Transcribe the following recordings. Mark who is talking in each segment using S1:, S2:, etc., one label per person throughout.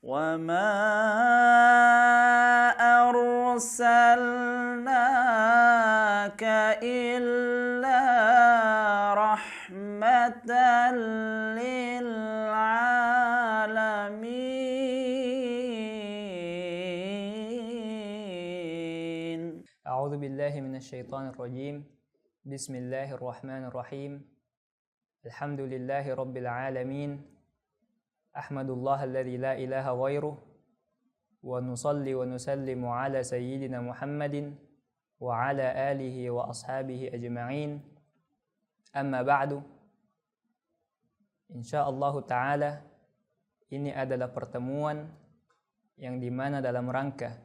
S1: وما أرسلناك إلا رحمة للعالمين.
S2: أعوذ بالله من الشيطان الرجيم. بسم الله الرحمن الرحيم. الحمد لله رب العالمين. أحمد الله الذي لا إله غيره، ونصلي ونسلم على سيدنا محمد وعلى آله وأصحابه أجمعين. أما بعد, insyaallah ta'ala ini adalah pertemuan yang dimana dalam rangka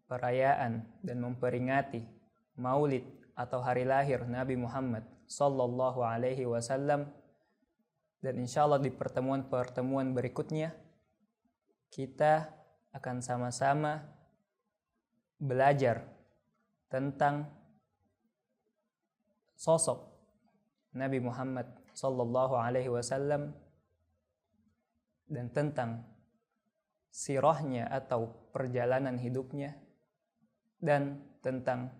S2: perayaan dan memperingati Maulid atau hari lahir Nabi Muhammad sallallahu alaihi wasallam. Dan insyaallah di pertemuan-pertemuan berikutnya kita akan sama-sama belajar tentang sosok Nabi Muhammad sallallahu alaihi wasallam dan tentang sirahnya atau perjalanan hidupnya dan tentang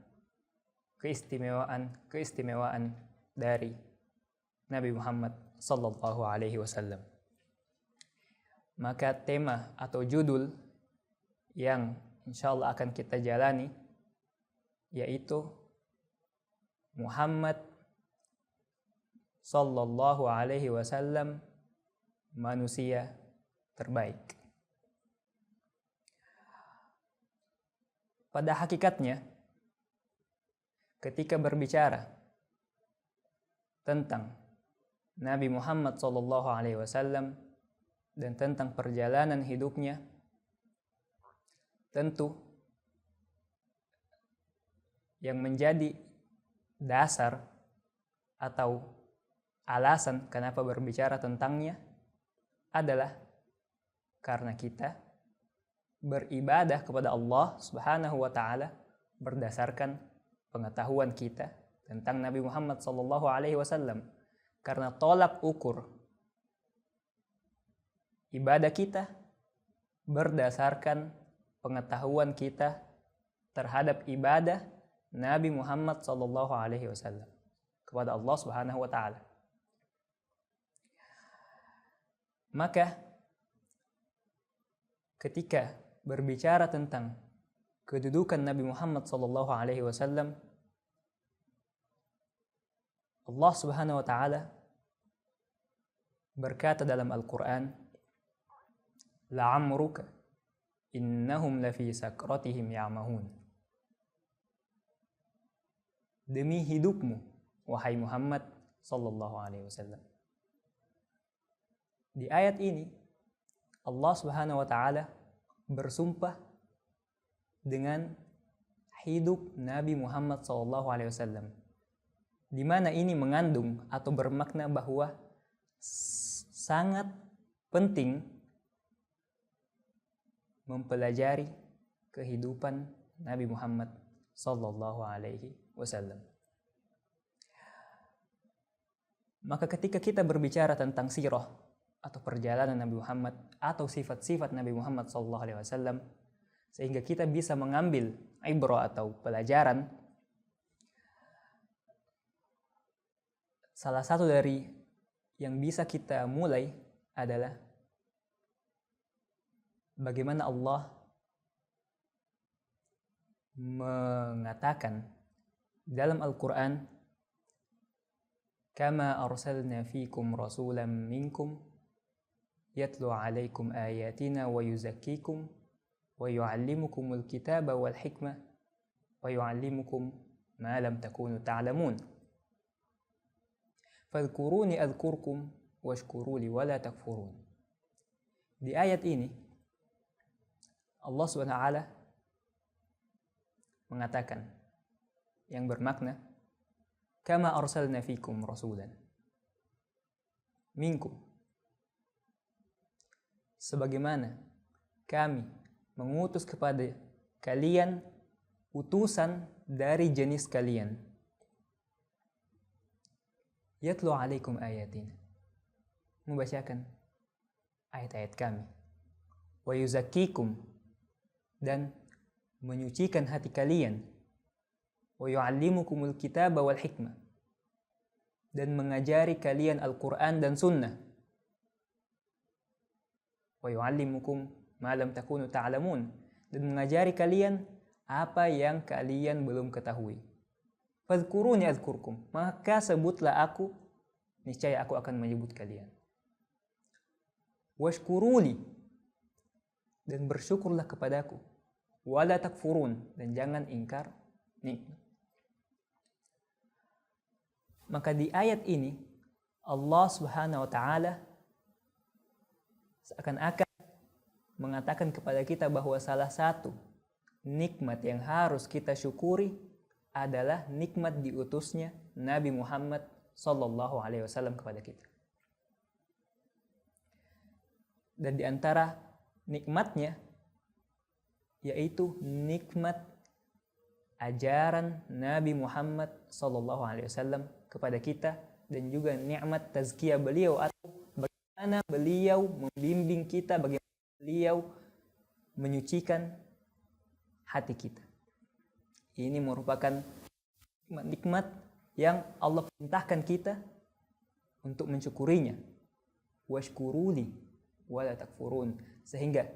S2: keistimewaan dari Nabi Muhammad sallallahu alaihi wasallam. Maka tema atau judul yang insyaallah akan kita jalani yaitu Muhammad sallallahu alaihi wasallam, manusia terbaik. Pada hakikatnya ketika berbicara tentang Nabi Muhammad sallallahu alaihi wasallam dan tentang perjalanan hidupnya, tentu yang menjadi dasar atau alasan kenapa berbicara tentangnya adalah karena kita beribadah kepada Allah Subhanahu wa taala berdasarkan pengetahuan kita tentang Nabi Muhammad sallallahu alaihi wasallam. Karena tolak ukur ibadah kita berdasarkan pengetahuan kita terhadap ibadah Nabi Muhammad sallallahu alaihi wasallam kepada Allah Subhanahu wa taala. Maka ketika berbicara tentang kedudukan Nabi Muhammad sallallahu alaihi wasallam, Allah Subhanahu wa taala berkata dalam Al-Qur'an, "La'amruka innahum lafi sakratihim ya'mahun." Demi hidupmu wahai Muhammad sallallahu alaihi wasallam. Di ayat ini Allah Subhanahu wa taala bersumpah dengan hidup Nabi Muhammad sallallahu alaihi wasallam, di mana ini mengandung atau bermakna bahwa sangat penting mempelajari kehidupan Nabi Muhammad sallallahu alaihi wasallam. Maka ketika kita berbicara tentang sirah atau perjalanan Nabi Muhammad atau sifat-sifat Nabi Muhammad sallallahu alaihi wasallam, sehingga kita bisa mengambil ibrah atau pelajaran, salah satu dari yang bisa kita mulai adalah bagaimana Allah mengatakan dalam Al-Quran, "Kama arsalna fikum rasulan minkum yatlu alaikum ayatina wa yuzakkikum wa yu'allimukumul kitaba wal hikmah wa yu'allimukum ma lam takunu ta'lamun. Fadhkuruni adhkurkum washkuruli wala takfurun." Di ayat ini Allah SWT mengatakan yang bermakna kama arsalna fikum rasulan minkum, sebagaimana kami mengutus kepada kalian utusan dari jenis kalian, yatlu alaikum ayatina, membacakan ayat-ayat kami, wa yuzakkikum, dan menyucikan hati kalian, wa yu'allimukumul kitaba wal hikmah, dan mengajari kalian Al-Quran dan Sunnah, wa yu'allimukum ma lam takunu ta'lamun, dan mengajari kalian apa yang kalian belum ketahui. Fadhkuruni adzkurkum, maka sebutlah aku, niscaya aku akan menyebut kalian. Washkuruli, dan bersyukurlah kepadaku. Wala takfurun, dan jangan ingkar nikmat. Maka di ayat ini Allah Subhanahu wa taala seakan-akan mengatakan kepada kita bahwa salah satu nikmat yang harus kita syukuri adalah nikmat diutusnya Nabi Muhammad sallallahu alaihi wasallam kepada kita. Dan di antara nikmatnya yaitu nikmat ajaran Nabi Muhammad sallallahu alaihi wasallam kepada kita, dan juga nikmat tazkiyah beliau, atau bagaimana beliau membimbing kita, bagaimana beliau menyucikan hati kita. Ini merupakan nikmat yang Allah perintahkan kita untuk mensyukurinya. Washkuruli wala takfurun. Sehingga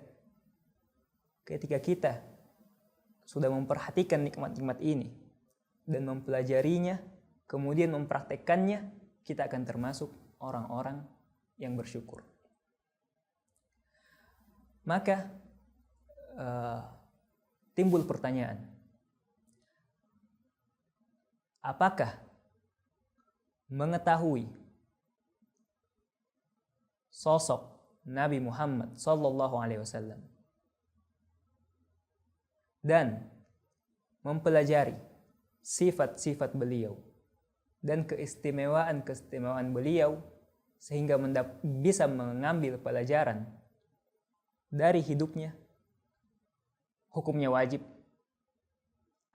S2: ketika kita sudah memperhatikan nikmat-nikmat ini dan mempelajarinya, kemudian mempraktekkannya, kita akan termasuk orang-orang yang bersyukur. Maka timbul pertanyaan, apakah mengetahui sosok Nabi Muhammad sallallahu alaihi wasallam dan mempelajari sifat-sifat beliau dan keistimewaan beliau sehingga bisa mengambil pelajaran dari hidupnya, hukumnya wajib?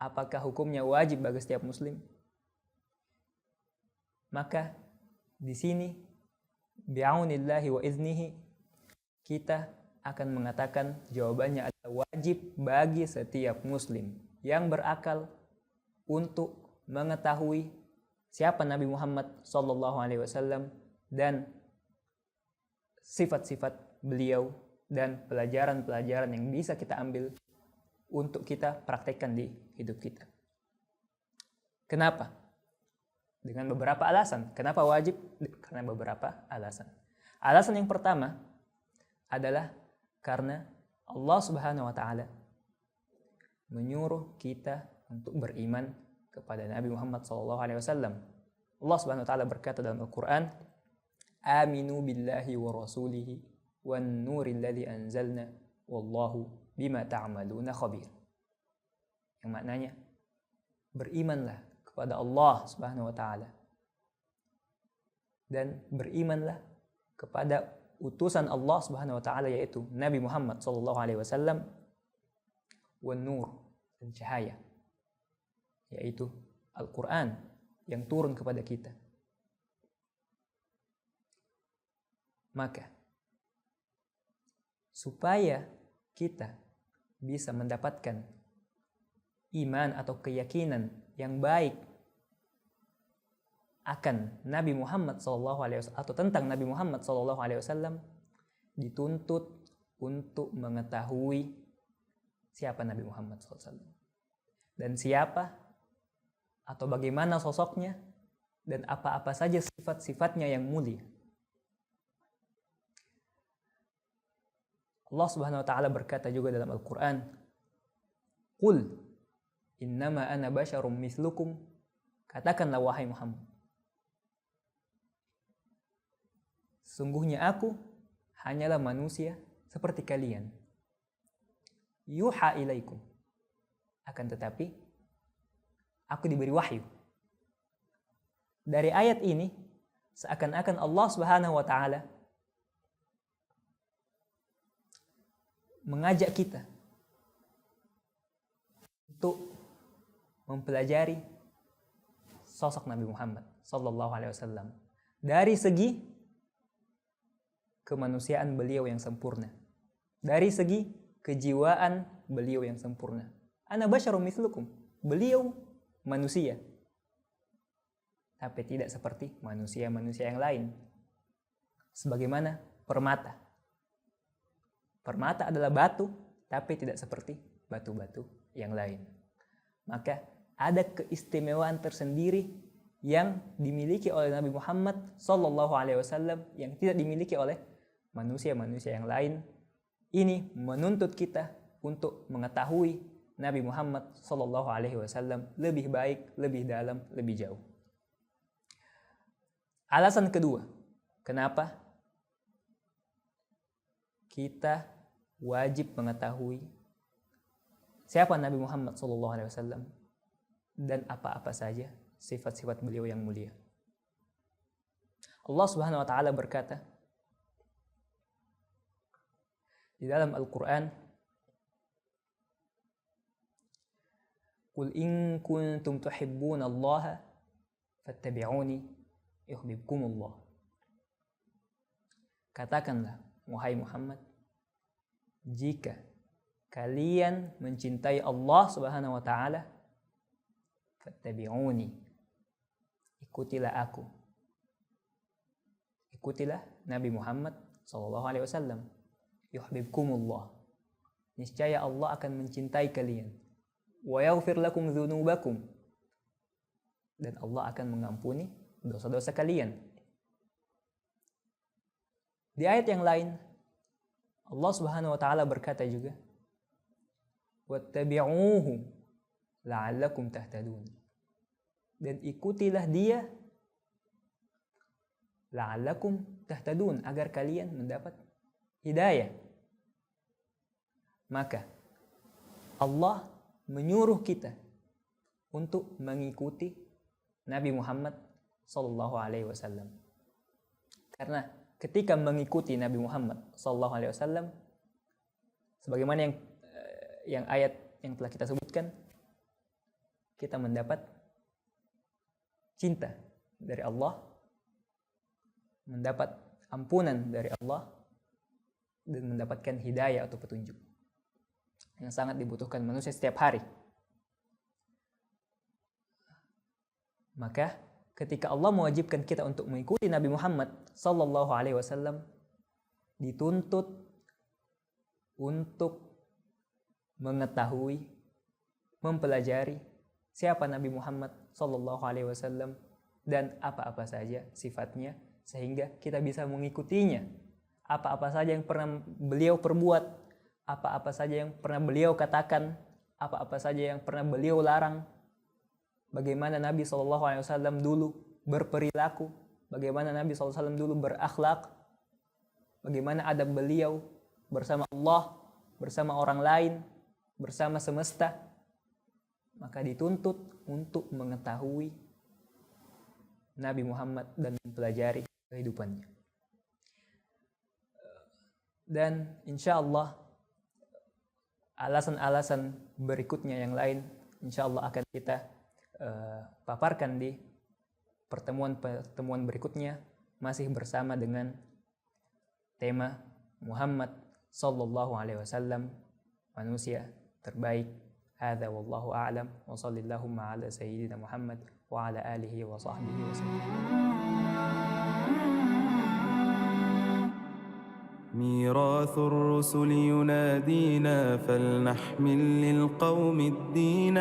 S2: Apakah hukumnya wajib bagi setiap muslim? Maka di sini bi'aunillahi wa iznihi kita akan mengatakan jawabannya adalah wajib bagi setiap muslim yang berakal untuk mengetahui siapa Nabi Muhammad sallallahu alaihi wasallam dan sifat-sifat beliau dan pelajaran-pelajaran yang bisa kita ambil untuk kita praktekkan di hidup kita. Kenapa? Dengan beberapa alasan. Kenapa wajib? Karena beberapa alasan. Alasan yang pertama adalah karena Allah Subhanahu wa taala menyuruh kita untuk beriman kepada Nabi Muhammad sallallahu alaihi wasallam. Allah Subhanahu wa taala berkata dalam Al-Qur'an, "Aminu billahi wa rasulihi wan nuril ladzi anzalna wallahu bima ta'maluna khabir." Yang maknanya, berimanlah kepada Allah Subhanahu wa taala dan berimanlah kepada utusan Allah Subhanahu wa taala, yaitu Nabi Muhammad sallallahu alaihi wasallam, wan nur, dan cahaya, yaitu Al-Qur'an yang turun kepada kita. Maka supaya kita bisa mendapatkan iman atau keyakinan yang baik akan Nabi Muhammad SAW atau tentang Nabi Muhammad SAW, dituntut untuk mengetahui siapa Nabi Muhammad SAW dan siapa atau bagaimana sosoknya dan apa-apa saja sifat-sifatnya yang mulia. Allah Subhanahu wa taala berkata juga dalam Al-Qur'an, "Qul innama ana basyarum mislukum." Katakanlah wahai Muhammad, sungguhnya aku hanyalah manusia seperti kalian. Yuha ilaikum. Akan tetapi aku diberi wahyu. Dari ayat ini seakan-akan Allah Subhanahu wa taala mengajak kita untuk mempelajari sosok Nabi Muhammad sallallahu alaihi wasallam dari segi kemanusiaan beliau yang sempurna, dari segi kejiwaan beliau yang sempurna. Ana basyarum mithlukum. Beliau manusia. Tapi tidak seperti manusia-manusia yang lain. Sebagaimana permata. Permata adalah batu, tapi tidak seperti batu-batu yang lain. Maka ada keistimewaan tersendiri yang dimiliki oleh Nabi Muhammad SAW yang tidak dimiliki oleh manusia-manusia yang lain. Ini menuntut kita untuk mengetahui Nabi Muhammad SAW lebih baik, lebih dalam, lebih jauh. Alasan kedua, kenapa kita wajib mengetahui siapa Nabi Muhammad SAW dan apa-apa saja sifat-sifat beliau yang mulia. Allah Subhanahu wa taala berkata di dalam Al-Qur'an, "Qul in kuntum tuhibbunallaha fattabi'uni yuhibbukumullah." Katakanlah, wahai Muhammad, jika kalian mencintai Allah Subhanahu wa taala, fattabi'uni, ikutilah aku. Ikutilah Nabi Muhammad sallallahu alaihi wasallam. Yuhibbukumullah. Niscaya Allah akan mencintai kalian. Wa yaghfir lakum dzunubakum. Dan Allah akan mengampuni dosa-dosa kalian. Di ayat yang lain Allah Subhanahu wa taala berkata juga, wattabi'uhu la'allakum tahtadun. Dan ikutilah dia la'allakum tahtadun, agar kalian mendapat hidayah. Maka Allah menyuruh kita untuk mengikuti Nabi Muhammad sallallahu alaihi wasallam. Karena ketika mengikuti Nabi Muhammad sallallahu alaihi wasallam, sebagaimana yang ayat yang telah kita sebutkan, kita mendapat cinta dari Allah, mendapat ampunan dari Allah, dan mendapatkan hidayah atau petunjuk yang sangat dibutuhkan manusia setiap hari. Maka ketika Allah mewajibkan kita untuk mengikuti Nabi Muhammad sallallahu alaihi wasallam, dituntut untuk mengetahui, mempelajari siapa Nabi Muhammad sallallahu alaihi wasallam dan apa-apa saja sifatnya, sehingga kita bisa mengikutinya. Apa-apa saja yang pernah beliau perbuat, apa-apa saja yang pernah beliau katakan, apa-apa saja yang pernah beliau larang, bagaimana Nabi SAW dulu berperilaku, bagaimana Nabi SAW dulu berakhlak, bagaimana adab beliau bersama Allah, bersama orang lain, bersama semesta. Maka dituntut untuk mengetahui Nabi Muhammad dan mempelajari kehidupannya. Dan insya Allah alasan-alasan berikutnya yang lain insya Allah akan kita paparkan di pertemuan berikutnya, masih bersama dengan tema Muhammad sallallahu alaihi wasallam, manusia terbaik. Hadza wallahu a'lam wa sallallahu ala sayyidina Muhammad wa ala alihi wa sahbihi wasallam.
S3: ميراث الرسل ينادينا فلنحمل للقوم الدين